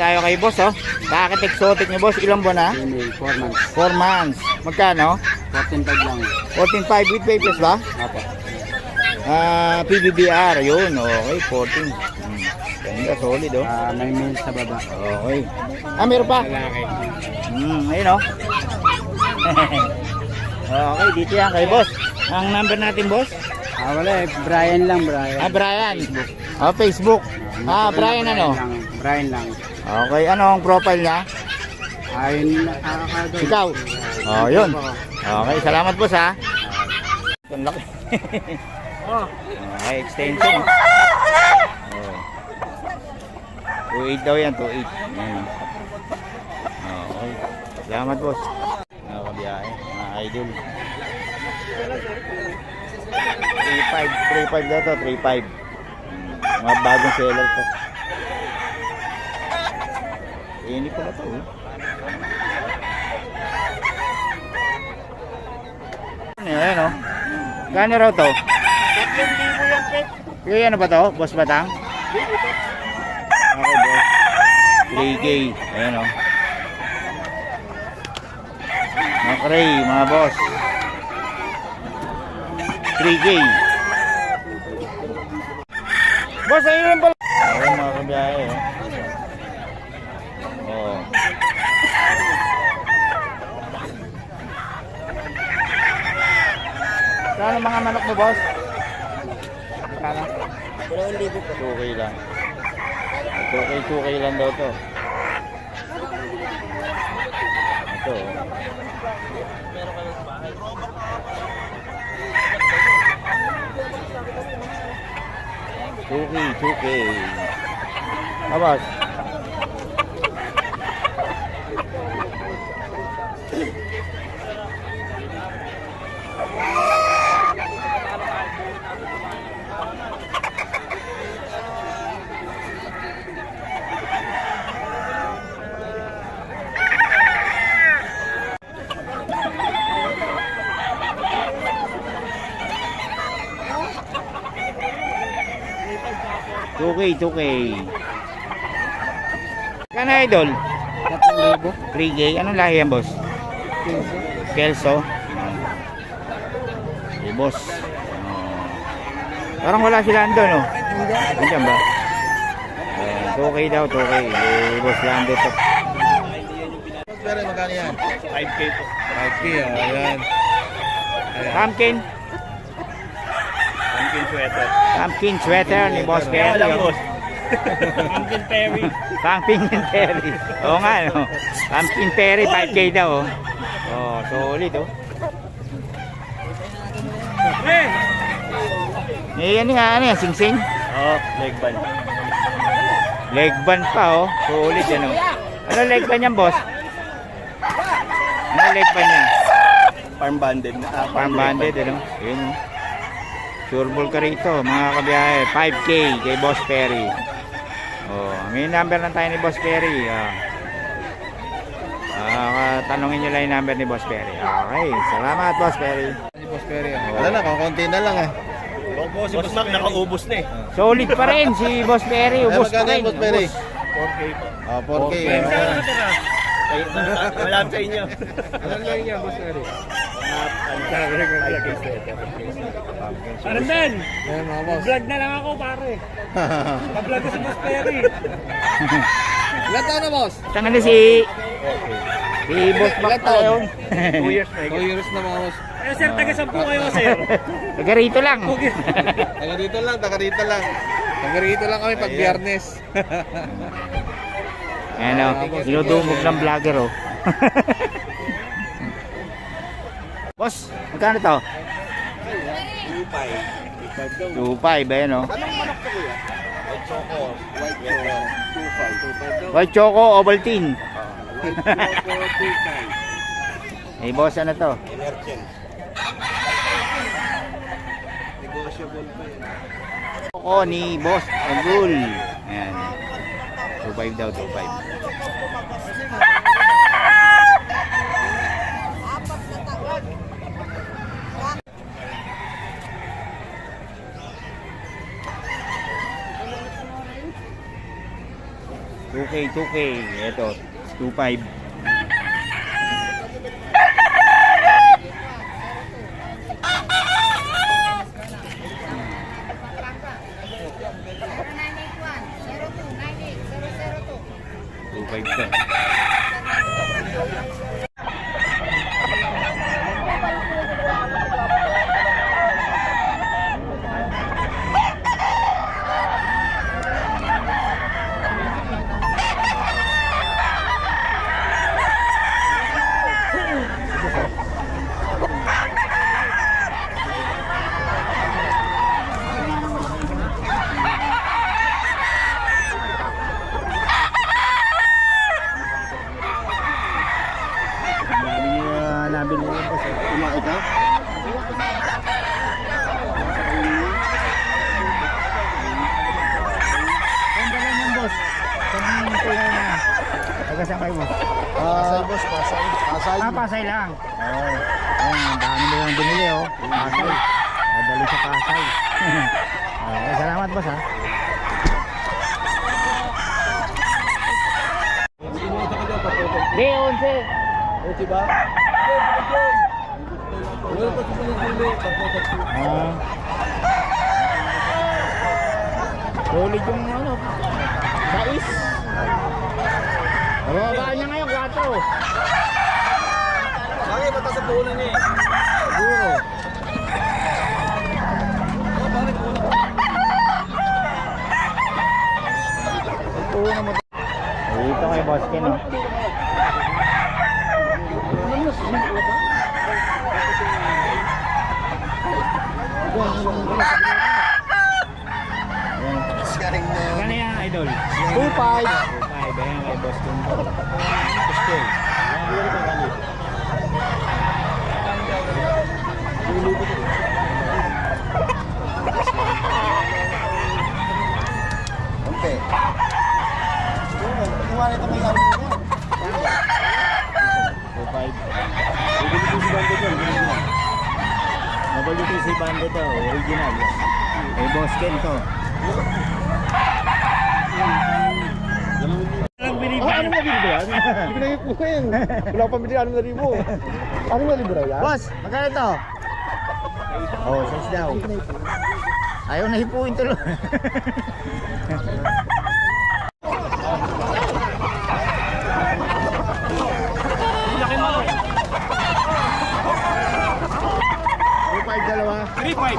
tayo kay boss, oh. Bakit exotic ni boss? Ilang buwan na? 4 months. 4 months. Magkano? 14.5 lang. 14.5 with papers ba? Apo. PBBR, yun. Okay, 14. Ganda, solid, oh. May male sa baba. Okay. Meron pa? Lalaki. Ayun, oh. Okay, dito yan kay boss. Ang number natin, boss? Wala eh. Brian lang, Brian. Brian. Facebook. Brian ano? Brian lang. Okay, ano ang profile niya? Ayun. Ikaw? Yun. Okay, salamat boss, ha. Ang laki. Okay, extension. 2.8 daw yan, 2.8. Okay. Salamat boss. Nakabiyahe, mga idol. 3.5 daw to, 3.5. Mga bagong seller to. Ini pala to, eh. Ayan, oh. Gano'n raw to? 3,000 yan, Pet. Yung ano ba to? Boss Batang? Okay, boss. 3K. Ayan, oh. Okay, mga boss. 3K. Boss, ayun rin pala. Ayun, mga kabiyahe, oh. Kano mga manok mo, boss? Kano? 2,000 po. 2K lang. 2K lang daw to. Ito. Meron ka sa bahay. 2K. Boss. Okay. Kano, idol? 3,000. 3K. Anong lahi yan, boss? Kelso. Boss. Parang wala sila ando, no? Nandiyan ba? 2K daw, 2K. Boss Lando to. Pero magkano yan? 5K po. 5K, ayan. Pumpkin sweater ni Boss Perry. Pumpkin Perry. Pumpkin Perry. Oo nga, no? Pumpkin Perry, 5K daw, oh. Solid, oh. Yan nga, ano yan, sing-sing? Leg band. Leg band pa, oh. Solid, ano? Ano leg band yan, boss? Ano leg band niya? Farm banded. Farm banded, ano? Yun, oh. Sureball ka rito, mga kabiyahe. 5K kay Boss Perry. May number lang tayo ni Boss Perry. Tanungin nyo lang yung number ni Boss Perry. Okay, salamat Boss Perry. Boss Perry. Wala na, konti na lang, eh. Si Boss Mac nakaubos na, eh. Solid pa rin si Boss Perry. Ubus pa rin. Boss Perry? 4K po. 4K. Malapit sa inyo. Anong lang niya, Boss Perry? Arandan! Ayan, mga boss. Vlog na lang ako, pare. Pag-vlog ko si Boss Perry. Ilan taon na, boss? Tangan na si Boss Mac pa yun. 2 years na. 2 years na, mga boss. Sir, taga-sampu kayo, sir. Taga rito lang. Taga dito lang. Taga-rito lang kami pag Biyernes. Ano, dinudumog ng vlogger, oh. Boss, magkano to? 2.5, ayan, oh. White Choco, Ovaltine. Eh, boss, ano to? Choco ni Boss Agul. Ayan. 2.5 daw, 2.5. 2K. Ito, 2.5. to. Nabili mo boss. Kumain ka? Ganda lang yan boss. Saan mo ito na? Taga saan kayo boss? Pasay boss, pasay. Pasay. Pasay lang. Oo. Ayan, ang dami mo yung binili oh. Pasay. Madali sa Pasay. Okay, salamat boss ha. Di, 11. Okay ba? Wala pa tumuli-tuli. Solid yung ano, sais. Bababaan niya ngayon, 4. Bakit mata sa puhunan niya eh? Siguro. Puhunan mo. Dito kay Boss Ken oh. Magkano yan, idol? 2.5. 2.5. Ayan kay Boss Ken. Boss Ken. Okay. Kuha nito may laro nito. 2.5. WTC bandit to, original. Kay Boss Ken to. Ano na libre yan? Hindi na yung kuha yan. Wala pa pamili 6,000. Ano na libre yan? Boss, magkano to? Oh, 6 daw. Ayaw na hipuin tuloy. Dalawa. 3.5.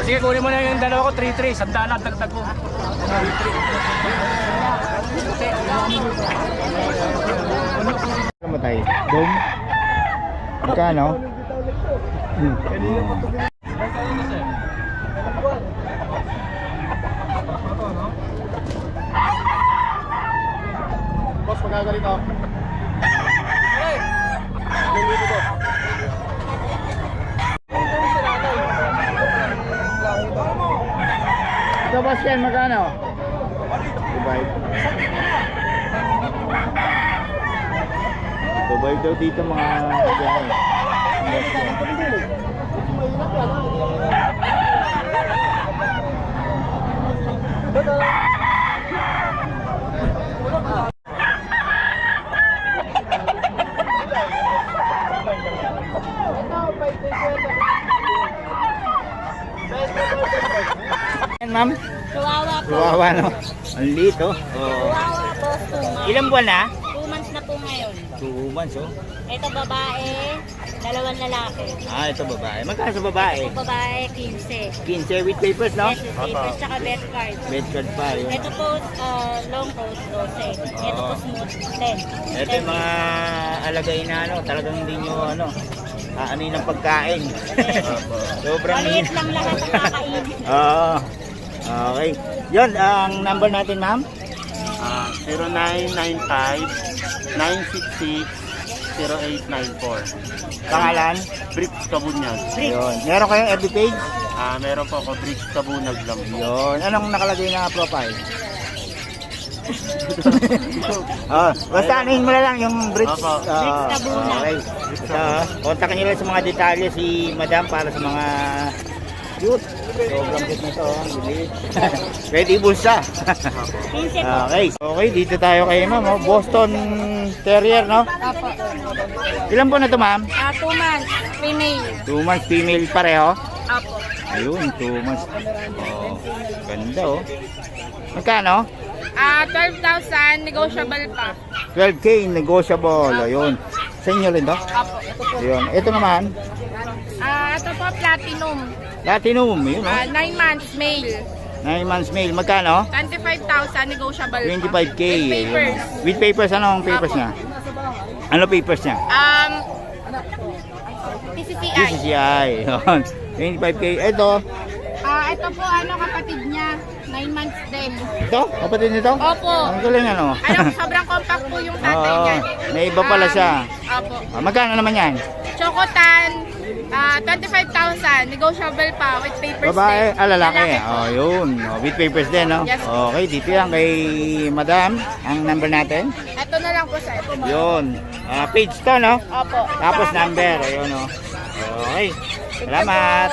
Sige, kunin mo na yung dalawa ko, 3-3. Sandala, dagdag ko. 3-3. Ano mo tayo? Dome? Magkano? Boss, magagalito. Ito Boss Ken, magkano? 2.5. 2.5 daw dito mga kabiyahe. Yan ma'am? Chihuahua po. Kawawa no? Ang liit oh. Chihuahua po, 2 months. Ilang buwan na? 2 months na po ngayon. 2 months oh. Ito babae, 2 lalaki. Ah, ito babae. Magkano sa babae? Ito babae, 15. 15 with papers no? Yes, papers, tsaka bed card. Bed card pa yun. Ito po, long coat, 12. Ito po smooth, 10. Ito yung mga alagay na ano, talagang hindi nyo ano, aanin ng pagkain. Sobrang Maliit lang lahat ang kakainin. Oo. Okay. Yun, ang number natin ma'am? 0995-966-0894. Pangalan? Bricks Kabunyag. Yun. Meron kayong FB page? Meron po ako Bricks Kabunag lang. Yun. Anong nakalagay na profile? Basta anuhin mo na lang yung bricks. Opo. Bricks Tabuna. Okay. So, kontakin nyo lang sa mga detalye si Madam para sa mga Cute. Sobrang cute na to. Bilis. Pwede ibulsa. 15 po. Okay. Okay, dito tayo kay ma'am. Oh. Boston Terrier, no? Opo. Ilan po na to, ma'am? 2 months, female. 2 months female pareho. Opo. Ayun, 2 months. Oh, ganda, oh. Magkano? 12,000, negotiable pa. 12K, negotiable. Ayun. Sa inyo rin to? Opo. Ayun. Ito naman, Ito po, platinum. Platinum. Yun, oh. 9 months, male. 9 months male. Magkano? 25,000, negotiable 25K. With Ayun. papers. With papers, anong papers niya? Ano papers niya? PCCI. GCCI. Yun. 25K. Ito. Ito po, kapatid niya. 9 months din. Ito? Kapatid nito? Opo. Ang galing, ano? Sobrang compact po yung tatay Oo. niya. May iba pala siya. Opo. Magkano naman yan? Chocotan, 25,000. Negotiable pa with papers Babae, din. lalaki. po. Oh, yun. Oh, with papers din, no? Yes. Okay, dito yan kay Madam. Ang number natin. Ito na lang po sa ito. Yun. Page to, no? Opo. Tapos number. Ayun, oh. Okay. Salamat.